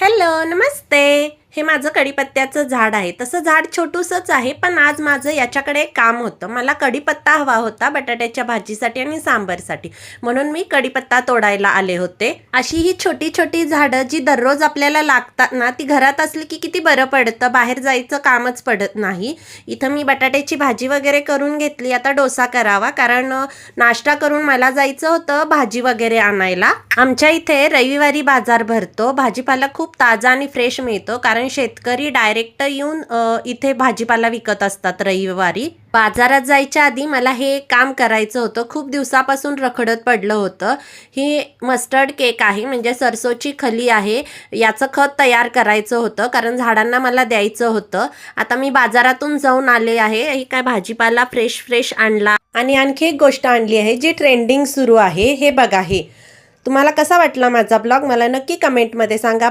Hello, नमस्ते. हे माझं कढीपत्त्याचं झाड आहे. तसं झाड छोटूसंच आहे, पण आज माझं याच्याकडे एक काम होतं. मला कढीपत्ता हवा होता बटाट्याच्या भाजीसाठी आणि सांबारसाठी. म्हणून मी कढीपत्ता तोडायला आले होते. अशी ही छोटी छोटी झाडं जी दररोज आपल्याला लागतात ना, ती घरात असली की किती बरं पडतं. बाहेर जायचं कामच पडत नाही. इथं मी बटाट्याची भाजी वगैरे करून घेतली. आता डोसा करावा, कारण नाश्ता करून मला जायचं होतं भाजी वगैरे आणायला. आमच्या इथे रविवारी बाजार भरतो. भाजीपाला खूप ताजा आणि फ्रेश मिळतो, कारण शेतकरी डायरेक्ट येऊन इथे भाजीपाला विकत असतात रविवारी. बाजारात जायच्या आधी मला हे काम करायचं होतं. खूप दिवसापासून रखडत पडलं होतं. ही मस्टर्ड केक आहे, म्हणजे सरसोची खली आहे. याचं खत तयार करायचं होतं, कारण झाडांना मला द्यायचं होतं. आता मी बाजारातून जाऊन आले आहे. ही काय भाजीपाला फ्रेश फ्रेश आणला. आणि आणखी एक गोष्ट आणली आहे जी ट्रेंडिंग सुरू आहे. हे बघा, हे तुम्हाला कसा वाटला माझा ब्लॉग मला नक्की कमेंटमध्ये सांगा.